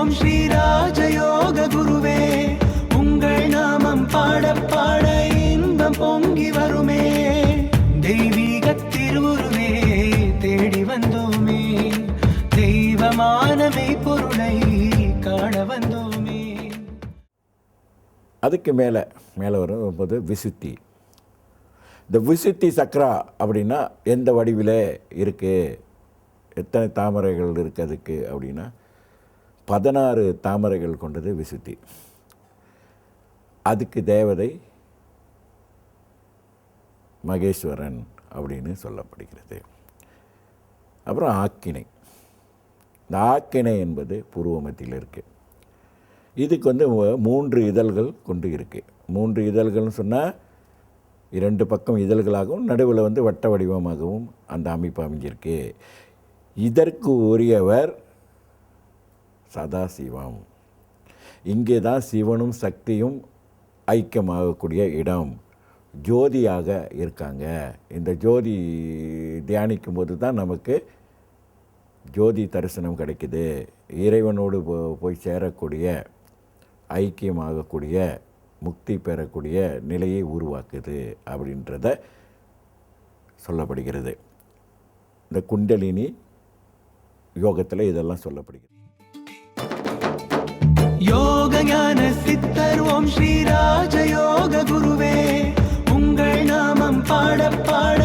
ஓம் ஸ்ரீ ராஜயோக குருவே, உங்கள் நாமம் பாட பாட இன்பம் பொங்கி வருமே. தெய்வீக திருவுருவே தேடி வந்தோமே, தெய்வமானமை பொருளை காண வந்தோமே. அதுக்கு மேலே வரும்போது விசுத்தி. இந்த விசுத்தி சக்ரா அப்படின்னா எந்த வடிவில் இருக்குது, எத்தனை தாமரைகள் இருக்குது அதுக்கு அப்படின்னா 16 தாமரைகள் கொண்டது விசுத்தி. அதுக்கு தேவதை மகேஸ்வரன் அப்படின்னு சொல்லப்படுகிறது. அப்புறம் ஆக்கினை. இந்த ஆக்கினை என்பது புருவமத்தில் இருக்குது. இதுக்கு 3 இதழ்கள் கொண்டு இருக்குது. 3 இதழ்கள்னு சொன்னால் 2 பக்கம் இதழ்களாகவும் நடுவில் வட்ட வடிவமாகவும் அந்த அமைப்பு அமைஞ்சிருக்கு. இதற்கு உரியவர் சதாசிவம். இங்கே தான் சிவனும் சக்தியும் ஐக்கியமாகக்கூடிய இடம். ஜோதியாக இருக்காங்க. இந்த ஜோதி தியானிக்கும் போது தான் நமக்கு ஜோதி தரிசனம் கிடைக்குது. இறைவனோடு போய் சேரக்கூடிய, ஐக்கியமாகக்கூடிய, முக்தி பெறக்கூடிய நிலையை உருவாக்குது அப்படின்றத சொல்லப்படுகிறது. இந்த குண்டலினி யோகத்தில் இதெல்லாம் சொல்லப்படுகிறது. யோக ஞான சித்தர் ஓம் ஸ்ரீ ராஜயோக குருவே, உங்கள் நாமம் பாட பாட